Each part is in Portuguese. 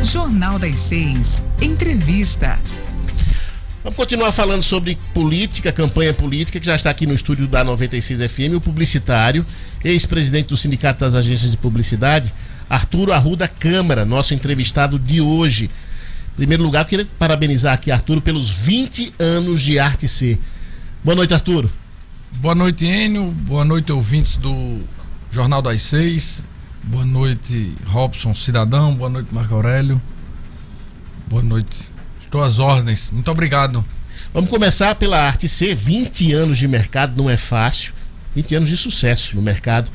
Jornal das 6. Entrevista. Vamos continuar falando sobre política, campanha política, que já está aqui no estúdio da 96 FM, o publicitário, ex-presidente do Sindicato das Agências de Publicidade, Arturo Arruda Câmara, nosso entrevistado de hoje. Em primeiro lugar, eu queria parabenizar aqui Arturo pelos 20 anos de Arte C. Boa noite, Arturo. Boa noite, Enio. Boa noite, ouvintes do Jornal das 6. Boa noite, Robson Cidadão. Boa noite, Marco Aurélio. Boa noite. Estou às ordens. Muito obrigado. Vamos começar pela Arte C. 20 anos de mercado não é fácil. 20 anos de sucesso no mercado.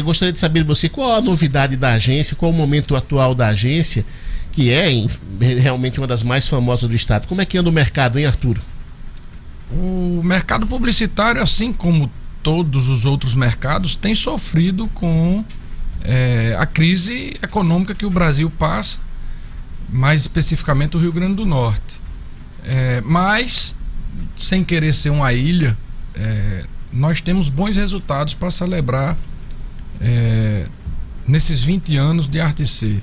Gostaria de saber de você qual a novidade da agência, qual o momento atual da agência, que é realmente uma das mais famosas do estado. Como é que anda o mercado, hein, Arturo? O mercado publicitário, assim como todos os outros mercados, tem sofrido com a crise econômica que o Brasil passa, mais especificamente o Rio Grande do Norte. Mas, sem querer ser uma ilha, nós temos bons resultados para celebrar nesses 20 anos de Arte C.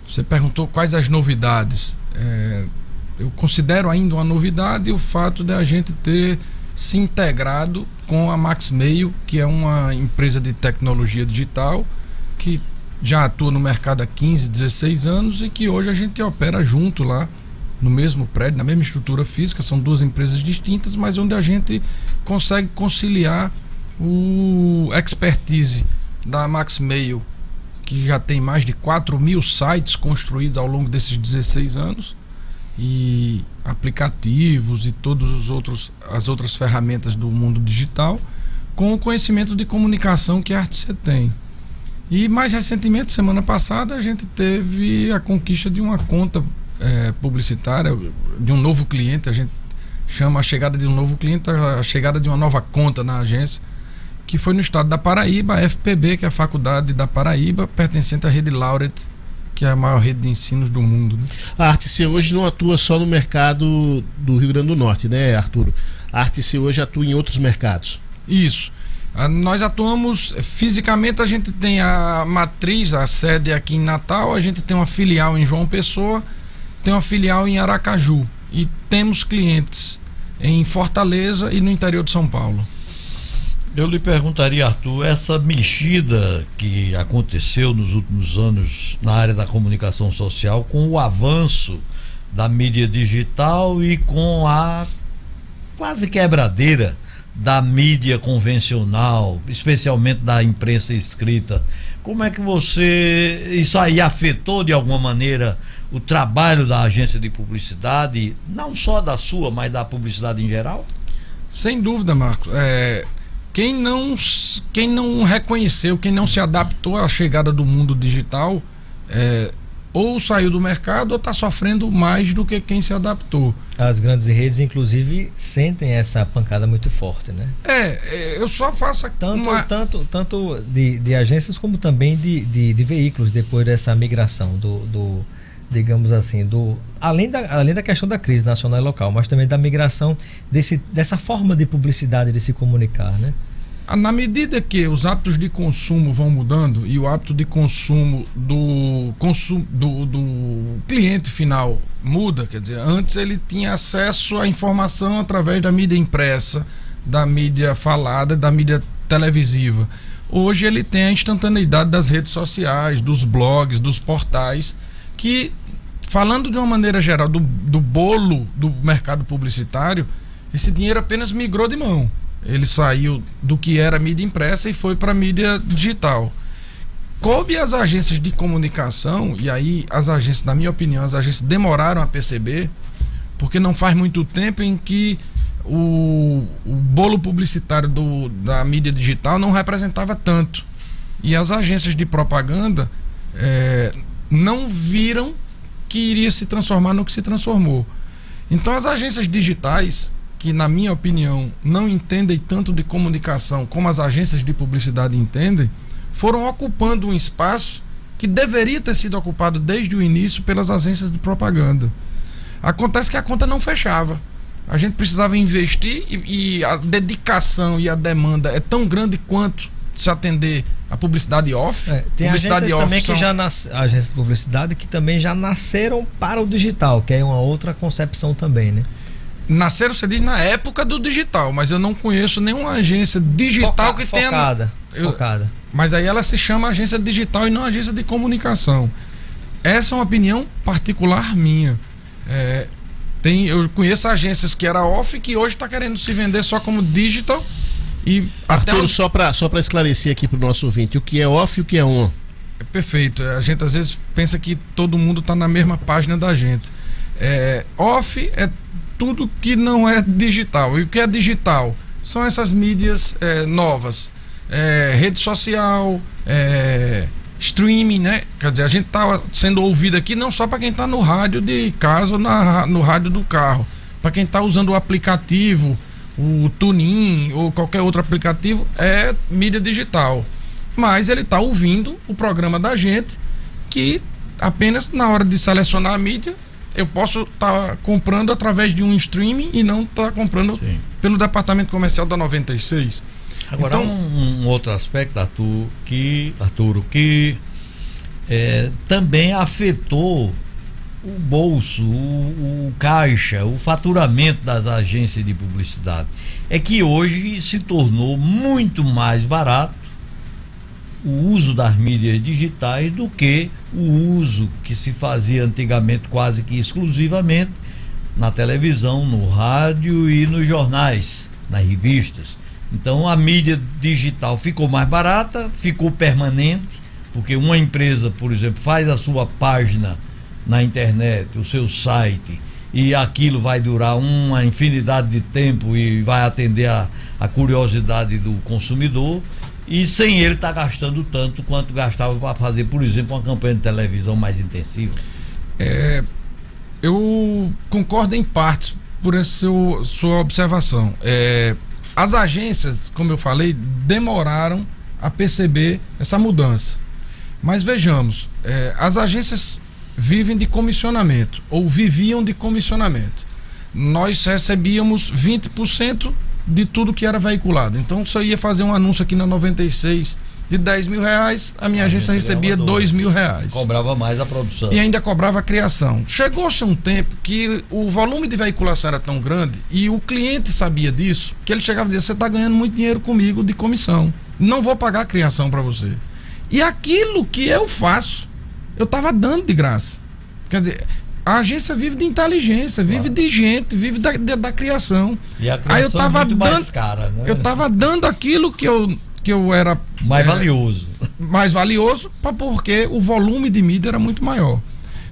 Você perguntou quais as novidades. Eu considero ainda uma novidade o fato de a gente ter se integrado com a MaxMail, que é uma empresa de tecnologia digital que já atua no mercado há 15, 16 anos e que hoje a gente opera junto lá no mesmo prédio, na mesma estrutura física. São duas empresas distintas, mas onde a gente consegue conciliar o expertise da MaxMail, que já tem mais de 4.000 sites construídos ao longo desses 16 anos, e aplicativos e todas as outras ferramentas do mundo digital, com o conhecimento de comunicação que a Arte C tem. E mais recentemente, semana passada, a gente teve a conquista de uma conta publicitária, de um novo cliente. A gente chama a chegada de um novo cliente a chegada de uma nova conta na agência, que foi no estado da Paraíba, a FPB, que é a Faculdade da Paraíba, pertencente à Rede Laureate, que é a maior rede de ensinos do mundo, né? A Arte C hoje não atua só no mercado do Rio Grande do Norte, né, Arturo? A Arte C hoje atua em outros mercados. Isso. Nós atuamos fisicamente, a gente tem a matriz, a sede aqui em Natal, a gente tem uma filial em João Pessoa, tem uma filial em Aracaju e temos clientes em Fortaleza e no interior de São Paulo. Eu lhe perguntaria, Arthur, essa mexida que aconteceu nos últimos anos na área da comunicação social, com o avanço da mídia digital e com a quase quebradeira da mídia convencional, especialmente da imprensa escrita, como é que isso aí afetou de alguma maneira o trabalho da agência de publicidade, não só da sua, mas da publicidade em geral? Sem dúvida, Marcos. Quem não reconheceu, quem não se adaptou à chegada do mundo digital, ou saiu do mercado ou está sofrendo mais do que quem se adaptou. As grandes redes, inclusive, sentem essa pancada muito forte, né? Eu só faço tanto de agências como também de veículos, depois dessa migração digamos assim, além da questão da crise nacional e local, mas também da migração dessa forma de publicidade, de se comunicar, né? Na medida que os hábitos de consumo vão mudando e o hábito de consumo do cliente final muda, quer dizer, antes ele tinha acesso à informação através da mídia impressa, da mídia falada, da mídia televisiva. Hoje ele tem a instantaneidade das redes sociais, dos blogs, dos portais, que, falando de uma maneira geral do bolo do mercado publicitário, esse dinheiro apenas migrou de mão. Ele saiu do que era mídia impressa e foi para a mídia digital. Coube às agências de comunicação, e aí as agências, na minha opinião, as agências demoraram a perceber, porque não faz muito tempo em que o bolo publicitário da mídia digital não representava tanto. E as agências de propaganda não viram que iria se transformar no que se transformou. Então as agências digitais, que na minha opinião não entendem tanto de comunicação como as agências de publicidade entendem, foram ocupando um espaço que deveria ter sido ocupado desde o início pelas agências de propaganda. Acontece que a conta não fechava. A gente precisava investir e a dedicação e a demanda é tão grande quanto se atender a publicidade off. Tem publicidade agências off também que já agências de publicidade que também já nasceram para o digital, que é uma outra concepção também, né? Nasceram, você diz, na época do digital, mas eu não conheço nenhuma agência digital que tenha... Focada. Mas aí ela se chama agência digital e não agência de comunicação. Essa é uma opinião particular minha. Eu conheço agências que era off, que hoje está querendo se vender só como digital. E Arthur, só para esclarecer aqui para o nosso ouvinte, o que é off e o que é on? Perfeito. A gente às vezes pensa que todo mundo está na mesma página da gente. Off é tudo que não é digital. E o que é digital? São essas mídias novas. Rede social, streaming, né? Quer dizer, a gente está sendo ouvido aqui não só para quem está no rádio de casa ou no rádio do carro. Para quem está usando o aplicativo, o TuneIn ou qualquer outro aplicativo, é mídia digital. Mas ele está ouvindo o programa da gente, que apenas na hora de selecionar a mídia, eu posso estar comprando através de um streaming e não estar comprando pelo departamento comercial da 96. Agora, então, um outro aspecto, Arthur, que também afetou o bolso, o caixa, o faturamento das agências de publicidade. É que hoje se tornou muito mais barato o uso das mídias digitais do que o uso que se fazia antigamente quase que exclusivamente na televisão, no rádio e nos jornais, nas revistas. Então a mídia digital ficou mais barata, ficou permanente, porque uma empresa, por exemplo, faz a sua página na internet, o seu site, e aquilo vai durar uma infinidade de tempo e vai atender a curiosidade do consumidor, e sem ele estar gastando tanto quanto gastava para fazer, por exemplo, uma campanha de televisão mais intensiva. Eu concordo em parte por essa sua observação. As agências, como eu falei, demoraram a perceber essa mudança. Mas vejamos, as agências vivem de comissionamento, ou viviam de comissionamento. Nós recebíamos 20% de tudo que era veiculado. Então, se eu ia fazer um anúncio aqui na 96 de R$10.000, a minha agência recebia R$2.000. Cobrava mais a produção. E ainda cobrava a criação. Chegou-se um tempo que o volume de veiculação era tão grande, e o cliente sabia disso, que ele chegava e dizia: você está ganhando muito dinheiro comigo de comissão, não vou pagar a criação para você. E aquilo que eu faço, eu estava dando de graça. Quer dizer, a agência vive de inteligência, vive de gente, vive da criação. E a criação. Aí eu tava muito mais cara, né? Eu estava dando aquilo que eu era mais valioso. Mais valioso, porque o volume de mídia era muito maior.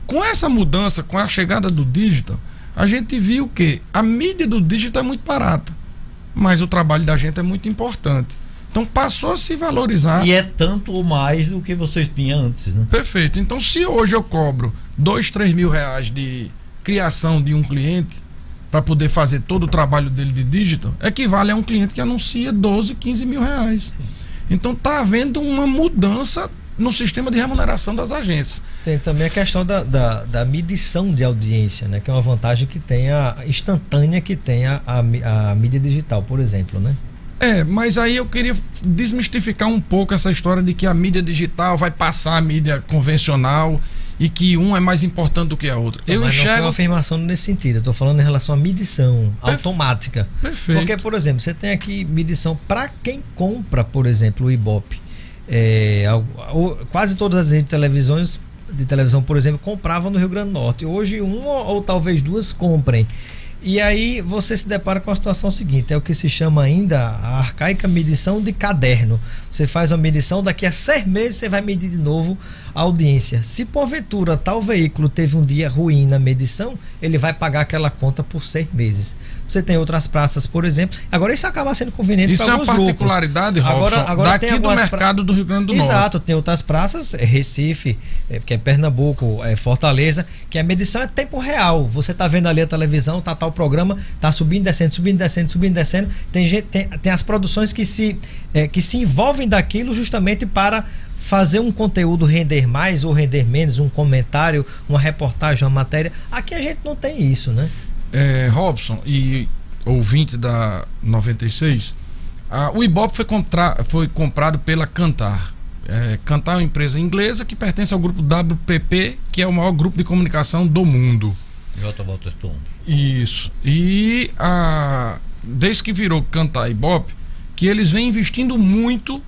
Com essa mudança, com a chegada do digital, a gente viu que a mídia do digital é muito barata, mas o trabalho da gente é muito importante. Então passou a se valorizar. E é tanto ou mais do que vocês tinham antes, né? Perfeito. Então, se hoje eu cobro R$2.000, R$3.000 de criação de um cliente para poder fazer todo o trabalho dele de digital, equivale a um cliente que anuncia R$12.000, R$15.000. Sim. Então está havendo uma mudança no sistema de remuneração das agências. Tem também a questão da medição de audiência, né? Que é uma vantagem que tem instantânea que tem a mídia digital, por exemplo, né? Mas aí eu queria desmistificar um pouco essa história de que a mídia digital vai passar a mídia convencional e que um é mais importante do que a outra. Não, mas não foi uma afirmação nesse sentido. Eu estou falando em relação à medição automática. Perfeito. Porque, por exemplo, você tem aqui medição para quem compra, por exemplo, o Ibope. Quase todas as redes de televisão, por exemplo, compravam no Rio Grande do Norte. Hoje, uma ou talvez duas comprem. E aí você se depara com a situação seguinte: é o que se chama ainda a arcaica medição de caderno. Você faz uma medição, daqui a 6 meses você vai medir de novo a audiência. Se porventura tal veículo teve um dia ruim na medição, ele vai pagar aquela conta por 6 meses. Você tem outras praças, por exemplo. Agora isso acaba sendo conveniente para alguns grupos. Isso é uma particularidade, Robson, agora daqui do mercado do Rio Grande do Norte. Exato, tem outras praças, Recife, que é Pernambuco, Fortaleza, que a medição é tempo real. Você está vendo ali a televisão, tá tal programa, tá subindo, descendo, subindo, descendo, subindo, descendo. Tem as produções que se envolvem daquilo justamente para fazer um conteúdo render mais ou render menos, um comentário, uma reportagem, uma matéria. Aqui a gente não tem isso, né? Robson e ouvinte da 96, o Ibope foi comprado pela Cantar. Cantar é uma empresa inglesa que pertence ao grupo WPP, que é o maior grupo de comunicação do mundo. J. Walter Tom. Isso. E desde que virou Cantar Ibope, que eles vêm investindo muito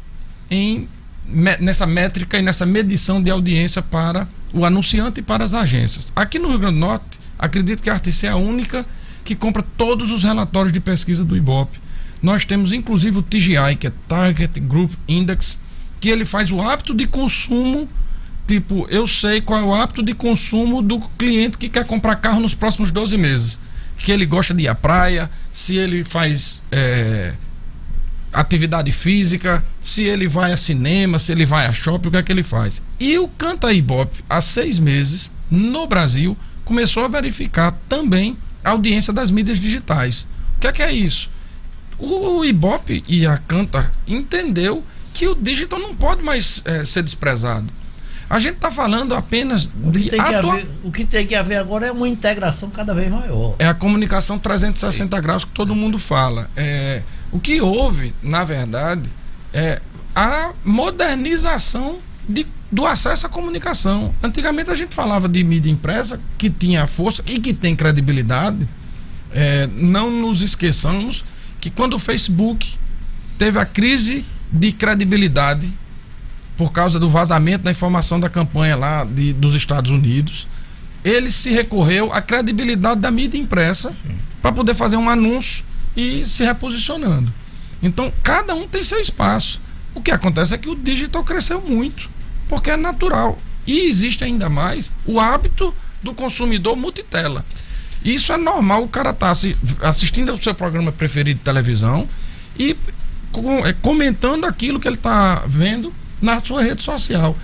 nessa métrica e nessa medição de audiência para o anunciante e para as agências. Aqui no Rio Grande do Norte, acredito que a RTC é a única que compra todos os relatórios de pesquisa do Ibope. Nós temos inclusive o TGI, que é Target Group Index, que ele faz o hábito de consumo. Tipo, eu sei qual é o hábito de consumo do cliente que quer comprar carro nos próximos 12 meses. Que ele gosta de ir à praia, se ele faz atividade física, se ele vai a cinema, se ele vai a shopping, o que é que ele faz. E o Cantar Ibope, há 6 meses, no Brasil, começou a verificar também a audiência das mídias digitais. O que é isso? O Ibope e a Cantar entendeu que o digital não pode mais ser desprezado. A gente está falando apenas de... O que tem que haver agora é uma integração cada vez maior. É a comunicação 360 graus que todo mundo fala. O que houve, na verdade, é a modernização do acesso à comunicação. Antigamente a gente falava de mídia impressa, que tinha força e que tem credibilidade. Não nos esqueçamos que quando o Facebook teve a crise de credibilidade por causa do vazamento da informação da campanha lá dos Estados Unidos, ele se recorreu à credibilidade da mídia impressa para poder fazer um anúncio e se reposicionando. Então, cada um tem seu espaço. O que acontece é que o digital cresceu muito, porque é natural. E existe ainda mais o hábito do consumidor multitela. Isso é normal, o cara tá assistindo ao seu programa preferido de televisão e comentando aquilo que ele está vendo na sua rede social.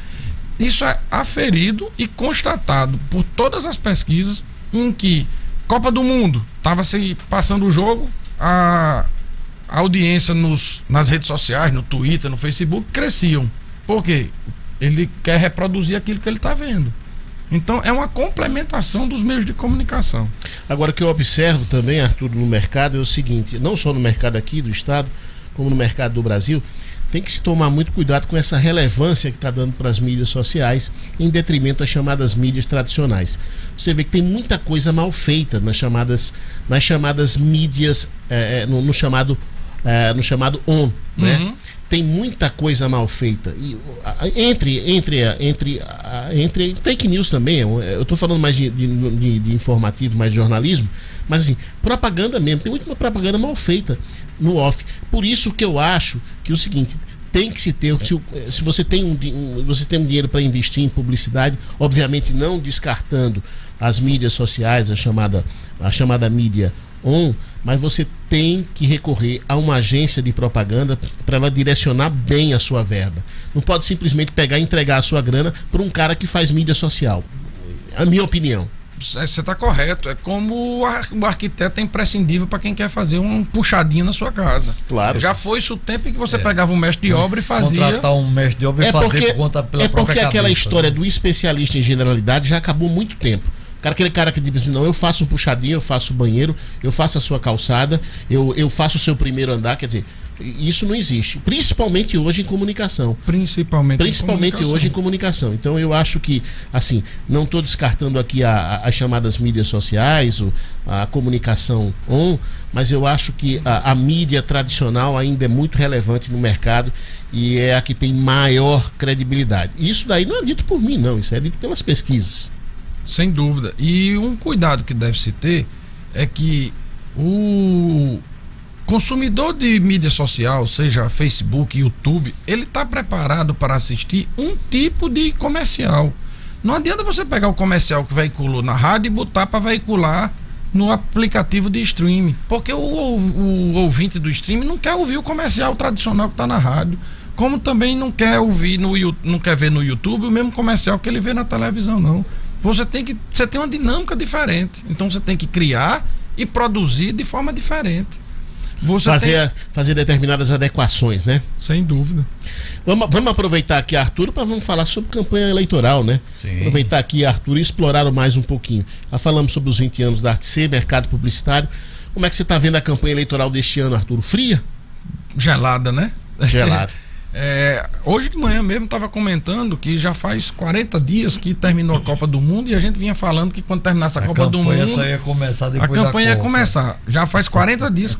Isso é aferido e constatado por todas as pesquisas em que Copa do Mundo estava se passando o jogo, a audiência nas redes sociais, no Twitter, no Facebook, cresciam. Por quê? Ele quer reproduzir aquilo que ele está vendo. Então é uma complementação dos meios de comunicação. Agora, o que eu observo também, Arthur, no mercado é o seguinte: não só no mercado aqui do estado, como no mercado do Brasil, tem que se tomar muito cuidado com essa relevância que está dando para as mídias sociais em detrimento das chamadas mídias tradicionais. Você vê que tem muita coisa mal feita nas chamadas mídias, no chamado on, né? Tem muita coisa mal feita. E, entre fake news também, eu estou falando mais de informativo, mais de jornalismo, mas assim, propaganda mesmo, tem muita propaganda mal feita no off. Por isso que eu acho que é o seguinte: tem que se ter, se você tem um dinheiro para investir em publicidade, obviamente não descartando as mídias sociais, a chamada mídia on, mas você tem que recorrer a uma agência de propaganda para ela direcionar bem a sua verba. Não pode simplesmente pegar e entregar a sua grana para um cara que faz mídia social. A minha opinião. Você está correto. É como o arquiteto é imprescindível para quem quer fazer um puxadinho na sua casa. Claro. Já foi isso o tempo em que você pegava um mestre de obra e fazia. Contratar um mestre de obra e fazer por conta pela própria porque aquela cabeça, história do especialista em generalidade já acabou há muito tempo. Aquele cara que diz assim: não, eu faço um puxadinho, eu faço o banheiro, eu faço a sua calçada, eu faço o seu primeiro andar. Quer dizer, isso não existe, principalmente hoje em comunicação. Principalmente hoje em comunicação. Então eu acho que, assim, não estou descartando aqui as chamadas mídias sociais, a comunicação on, mas eu acho que a mídia tradicional ainda é muito relevante no mercado e é a que tem maior credibilidade. Isso daí não é dito por mim, não, isso é dito pelas pesquisas. Sem dúvida. E um cuidado que deve se ter é que o consumidor de mídia social, seja Facebook, YouTube, ele está preparado para assistir um tipo de comercial. Não adianta você pegar o comercial que veiculou na rádio e botar para veicular no aplicativo de streaming, porque o ouvinte do streaming não quer ouvir o comercial tradicional que está na rádio, como também não quer ouvir não quer ver no YouTube o mesmo comercial que ele vê na televisão, não. Você tem uma dinâmica diferente. Então você tem que criar e produzir de forma diferente. Fazer determinadas adequações, né? Sem dúvida. Vamos aproveitar aqui, Arthur, vamos falar sobre campanha eleitoral, né? Sim. Aproveitar aqui, Arthur, e explorar mais um pouquinho. Já falamos sobre os 20 anos da RTC, mercado publicitário. Como é que você está vendo a campanha eleitoral deste ano, Arthur? Fria? Gelada, né? Gelada. Hoje de manhã mesmo estava comentando que já faz 40 dias que terminou a Copa do Mundo, e a gente vinha falando que quando terminasse a Copa do Mundo, só ia começar depois a campanha da ia Copa. começar. Já faz 40 dias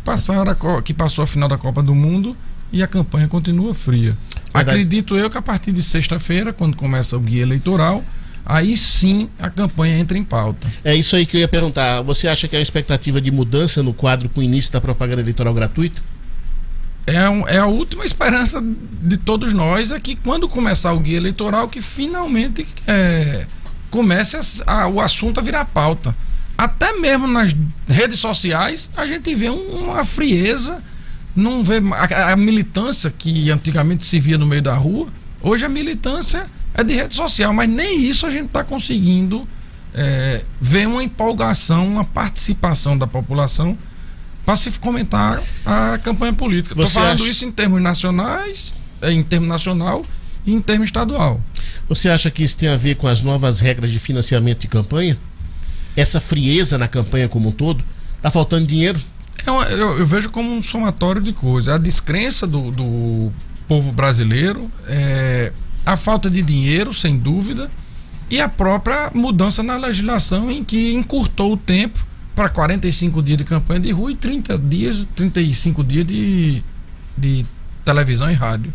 que passou a final da Copa do Mundo e a campanha continua fria. Verdade. Acredito eu que a partir de sexta-feira, quando começa o guia eleitoral, aí sim a campanha entra em pauta. É isso aí que eu ia perguntar. Você acha que há uma expectativa de mudança no quadro com o início da propaganda eleitoral gratuita? É a última esperança de todos nós, é que quando começar o guia eleitoral, que finalmente comece o assunto a virar pauta. Até mesmo nas redes sociais a gente vê uma frieza, não vê a militância que antigamente se via no meio da rua. Hoje a militância é de rede social, mas nem isso a gente está conseguindo ver uma empolgação, uma participação da população para se comentar a campanha política. Estou falando isso em termos nacionais, em termos nacional e em termos estadual. Você acha que isso tem a ver com as novas regras de financiamento de campanha? Essa frieza na campanha como um todo? Está faltando dinheiro? Eu vejo como um somatório de coisas. A descrença do povo brasileiro, a falta de dinheiro, sem dúvida, e a própria mudança na legislação, em que encurtou o tempo para 45 dias de campanha de rua e 35 dias de televisão e rádio.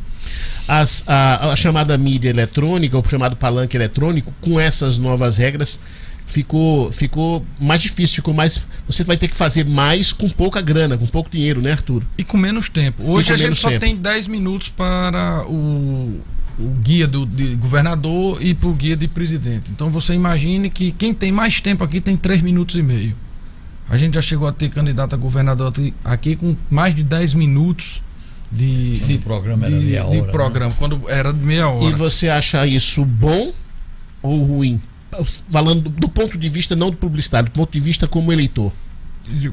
A chamada mídia eletrônica, o chamado palanque eletrônico, com essas novas regras, ficou mais difícil, você vai ter que fazer mais com pouca grana, com pouco dinheiro, né, Arthur? E com menos tempo. Hoje a gente só tem 10 minutos para o guia de governador e para o guia de presidente. Então você imagine que quem tem mais tempo aqui tem 3 minutos e meio. A gente já chegou a ter candidato a governador aqui com mais de 10 minutos de programa era meia hora, programa, né? Quando era de meia hora. E você acha isso bom ou ruim? Falando do ponto de vista não do publicitário, do ponto de vista como eleitor.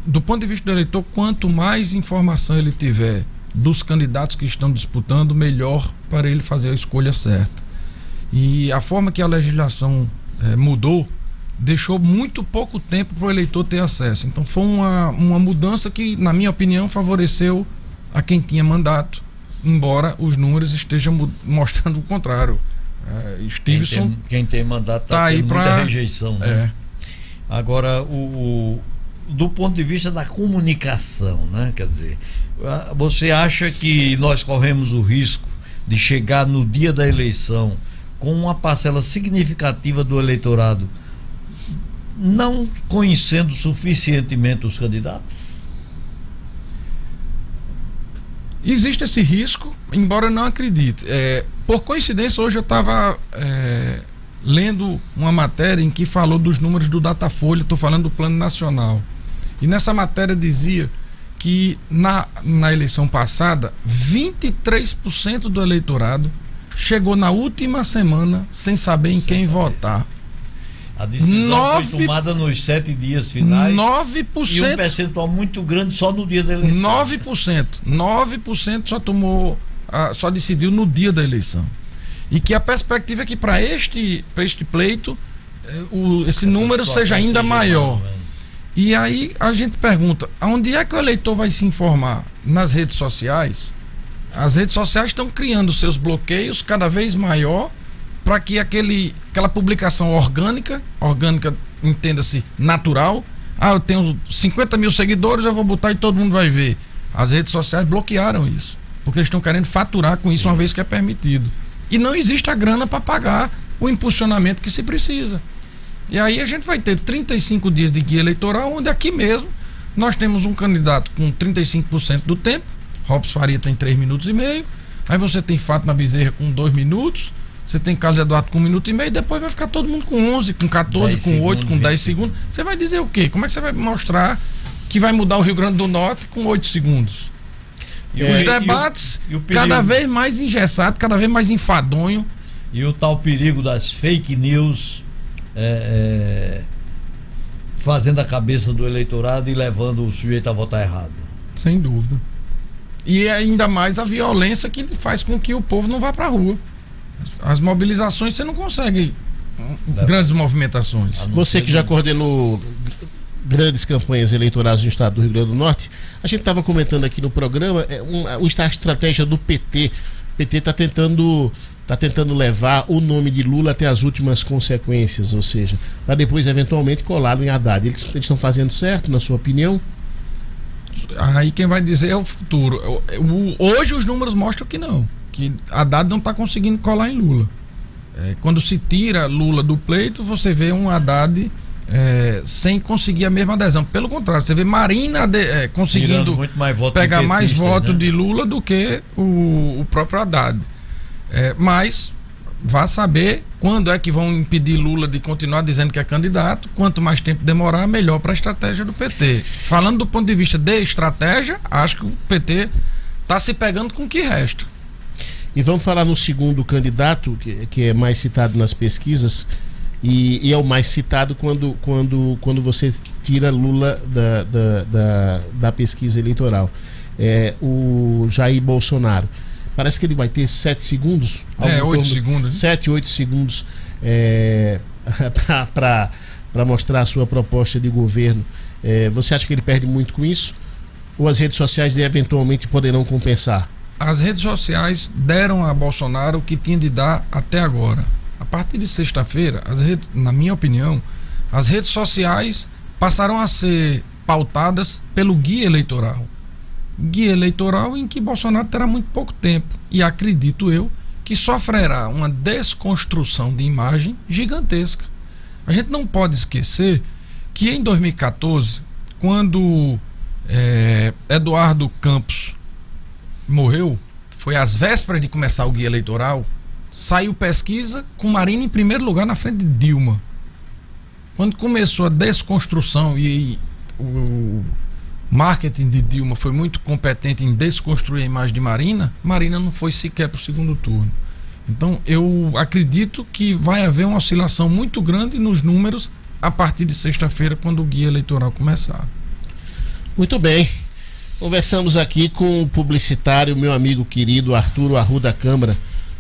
Do ponto de vista do eleitor, quanto mais informação ele tiver dos candidatos que estão disputando, melhor para ele fazer a escolha certa. E a forma que a legislação mudou, deixou muito pouco tempo para o eleitor ter acesso. Então foi uma mudança que, na minha opinião, favoreceu a quem tinha mandato, embora os números estejam mostrando o contrário. Stevenson, quem tem mandato está tendo muita rejeição, né? Agora, do ponto de vista da comunicação, né? Quer dizer, você acha que nós corremos o risco de chegar no dia da eleição com uma parcela significativa do eleitorado não conhecendo suficientemente os candidatos? Existe esse risco, embora eu não acredite. Por coincidência, hoje eu estava lendo uma matéria em que falou dos números do Datafolha, estou falando do Plano Nacional. E nessa matéria dizia que na eleição passada, 23% do eleitorado chegou na última semana sem saber em quem votar. A decisão foi tomada nos 7 dias finais. 9%. E um percentual muito grande só no dia da eleição. 9% só decidiu no dia da eleição. E que a perspectiva é que para este pleito esse número seja ainda maior. E aí a gente pergunta, aonde é que o eleitor vai se informar? Nas redes sociais? As redes sociais estão criando seus bloqueios cada vez maior para que aquela publicação orgânica, entenda-se, natural. Eu tenho 50 mil seguidores, eu vou botar e todo mundo vai ver. As redes sociais bloquearam isso, porque eles estão querendo faturar com isso uma vez que é permitido. E não existe a grana para pagar o impulsionamento que se precisa. E aí a gente vai ter 35 dias de guia eleitoral, onde aqui mesmo nós temos um candidato com 35% do tempo. Robson Faria tem 3 minutos e meio. Aí você tem Fátima Bezerra com 2 minutos. Você tem Carlos Eduardo com 1 minuto e meio. Depois vai ficar todo mundo com 11, com 14, com 8, com 10 segundos. Você vai dizer o quê? Como é que você vai mostrar que vai mudar o Rio Grande do Norte com 8 segundos? Os debates cada vez mais engessados, cada vez mais enfadonho. E o tal perigo das fake news fazendo a cabeça do eleitorado e levando o sujeito a votar errado. Sem dúvida. E ainda mais a violência que faz com que o povo não vá para a rua. As mobilizações você não consegue grandes movimentações. Você que já coordenou grandes campanhas eleitorais no estado do Rio Grande do Norte, a gente estava comentando aqui no programa a estratégia do PT. O PT está tentando levar o nome de Lula até as últimas consequências, ou seja, para depois eventualmente colá-lo em Haddad. Eles estão fazendo certo, na sua opinião? Aí quem vai dizer é o futuro. Hoje os números mostram que não, que Haddad não está conseguindo colar em Lula. Quando se tira Lula do pleito, você vê um Haddad sem conseguir a mesma adesão. Pelo contrário, você vê Marina conseguindo pegar mais votos, né, de Lula do que o próprio Haddad. Mas vá saber quando é que vão impedir Lula de continuar dizendo que é candidato. Quanto mais tempo demorar, melhor para a estratégia do PT. Falando do ponto de vista de estratégia, acho que o PT está se pegando com o que resta. E vamos falar no segundo candidato, que é mais citado nas pesquisas, e é o mais citado quando você tira Lula da pesquisa eleitoral. O Jair Bolsonaro. Parece que ele vai ter 7 segundos. 8 segundos. 7, 8 segundos para mostrar a sua proposta de governo. Você acha que ele perde muito com isso? Ou as redes sociais eventualmente poderão compensar? As redes sociais deram a Bolsonaro o que tinha de dar até agora. A partir de sexta-feira, na minha opinião, as redes sociais passaram a ser pautadas pelo guia eleitoral. Guia eleitoral em que Bolsonaro terá muito pouco tempo. E acredito eu que sofrerá uma desconstrução de imagem gigantesca. A gente não pode esquecer que em 2014, quando Eduardo Campos morreu, foi às vésperas de começar o guia eleitoral, saiu pesquisa com Marina em primeiro lugar na frente de Dilma. Quando começou a desconstrução e o marketing de Dilma foi muito competente em desconstruir a imagem de Marina, Marina não foi sequer para o segundo turno. Então eu acredito que vai haver uma oscilação muito grande nos números a partir de sexta-feira, quando o guia eleitoral começar. Muito bem. Conversamos aqui com o publicitário, meu amigo querido Arturo Arruda Câmara.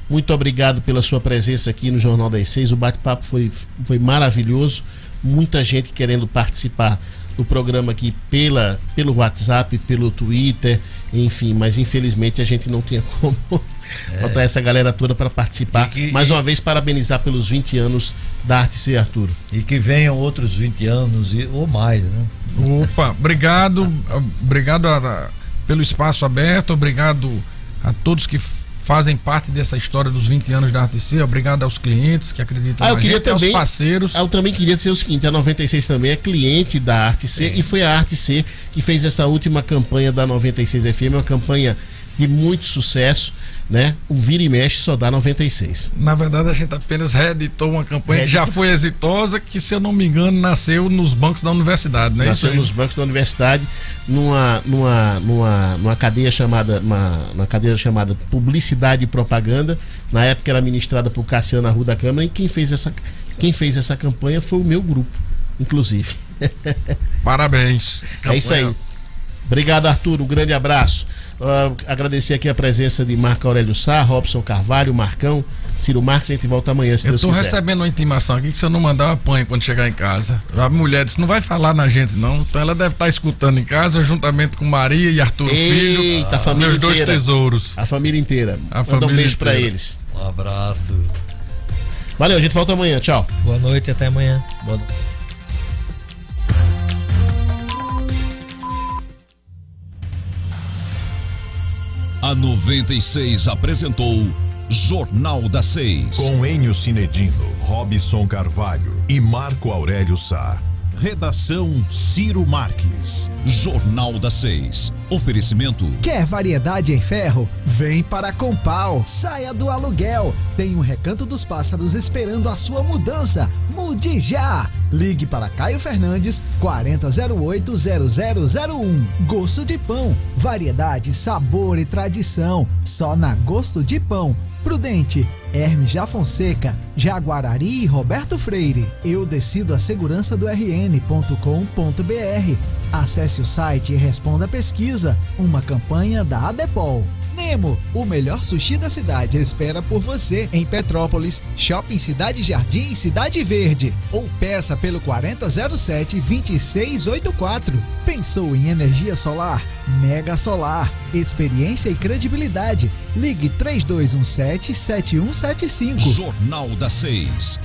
Muito obrigado pela sua presença aqui no Jornal das 6. O bate-papo foi maravilhoso. Muita gente querendo participar do programa aqui pelo WhatsApp, pelo Twitter, enfim, mas infelizmente a gente não tinha como botar essa galera toda para participar. Mais uma vez, parabenizar pelos 20 anos da Arte C, Arturo. E que venham outros 20 anos ou mais, né? Opa, obrigado pelo espaço aberto, obrigado a todos que fazem parte dessa história dos 20 anos da Arte C, obrigado aos clientes que acreditam na gente, aos parceiros. Eu também queria dizer o seguinte, a 96 também é cliente da Arte C, e foi a Arte C que fez essa última campanha da 96 FM, uma campanha de muito sucesso, né? O Vira e Mexe só dá 96. Na verdade, a gente apenas reeditou uma campanha que já foi exitosa, que, se eu não me engano, nasceu nos bancos da universidade, né? Nasceu nos bancos da universidade, numa cadeia chamada Publicidade e Propaganda. Na época era ministrada por Cassiano Arruda Câmara, e quem fez essa campanha foi o meu grupo, inclusive. Parabéns. É isso aí. Obrigado, Arthur. Um grande abraço. Agradecer aqui a presença de Marco Aurélio Sá, Robson Carvalho, Marcão, Ciro Marques. A gente volta amanhã, se Deus quiser. Eu tô recebendo uma intimação aqui que se eu não mandar, eu apanho quando chegar em casa. A mulher disse, não vai falar na gente não. Então ela deve estar escutando em casa, juntamente com Maria e Arthur Filho. Eita, a família meus inteira. 2 tesouros. A família inteira. Manda um beijo pra eles. Um abraço. Valeu, a gente volta amanhã. Tchau. Boa noite, até amanhã. Boa noite. A 96 apresentou Jornal da 6. Com Enio Cinedino, Robson Carvalho e Marco Aurélio Sá. Redação Ciro Marques. Jornal da 6. Oferecimento. Quer variedade em ferro? Vem para a Compal. Saia do aluguel. Tem um Recanto dos Pássaros esperando a sua mudança. Mude já! Ligue para Caio Fernandes 4008-0001. Gosto de Pão. Variedade, sabor e tradição. Só na Gosto de Pão. Prudente, Hermes Já Fonseca, Jaguarari e Roberto Freire. Eu decido a segurança do rn.com.br. Acesse o site e responda a pesquisa. Uma campanha da ADEPOL. Nemo, o melhor sushi da cidade, espera por você em Petrópolis, Shopping Cidade Jardim e Cidade Verde. Ou peça pelo 4007-2684. Pensou em energia solar? Mega Solar. Experiência e credibilidade. Ligue 3217-7175. Jornal da 6.